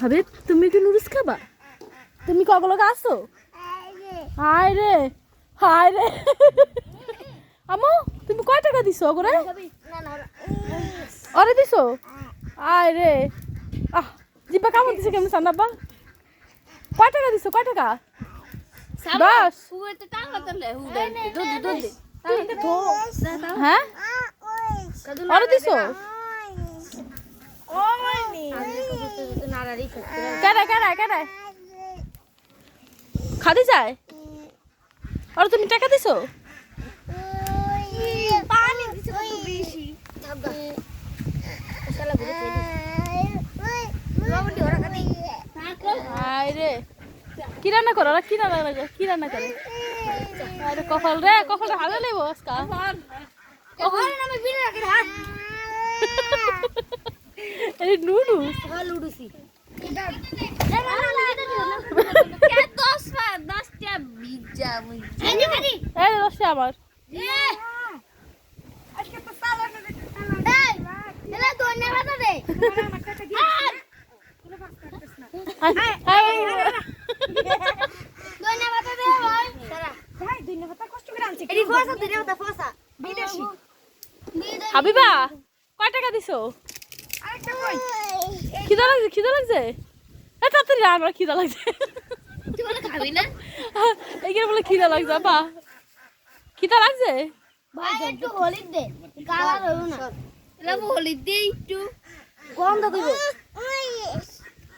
হাবিব তুমি কি নুডলস খাবা? তুমি কগলো আসো? হায় রে হায় রে আমু তুমি কয় টাকা দিছো করে? আরে দিছো? আয় রে আহ জিব্বা কামড় দিছে কেমন সান্নাব্বা? কয় টাকা দিছো? কয় টাকা? 10 হ্যাঁ আরে দিছো? কেডা কেডা কেডা খাদি যায়? আর তুমি টাকা দিছো? আরে কি রান্না করো? ওরা কি রান্না করে? কি রান্না করে? আরে কপাল রে কপালটা হালে লইব আজকা এই নুডলস লুডুসি এই রসে আমার হাবিবা কয় টাকা দিছো? খিদা লাগছে? খিদা লাগছে? তাড়াতাড়ি আমার খিদা লাগছে। খাবি না এইখানে বলে খিদা লাগছে আপা। খিদা লাগছে? ভাই একটু হলুদ দে কালার হলো না এলা হলুদ দে একটু গন্ধ কইবো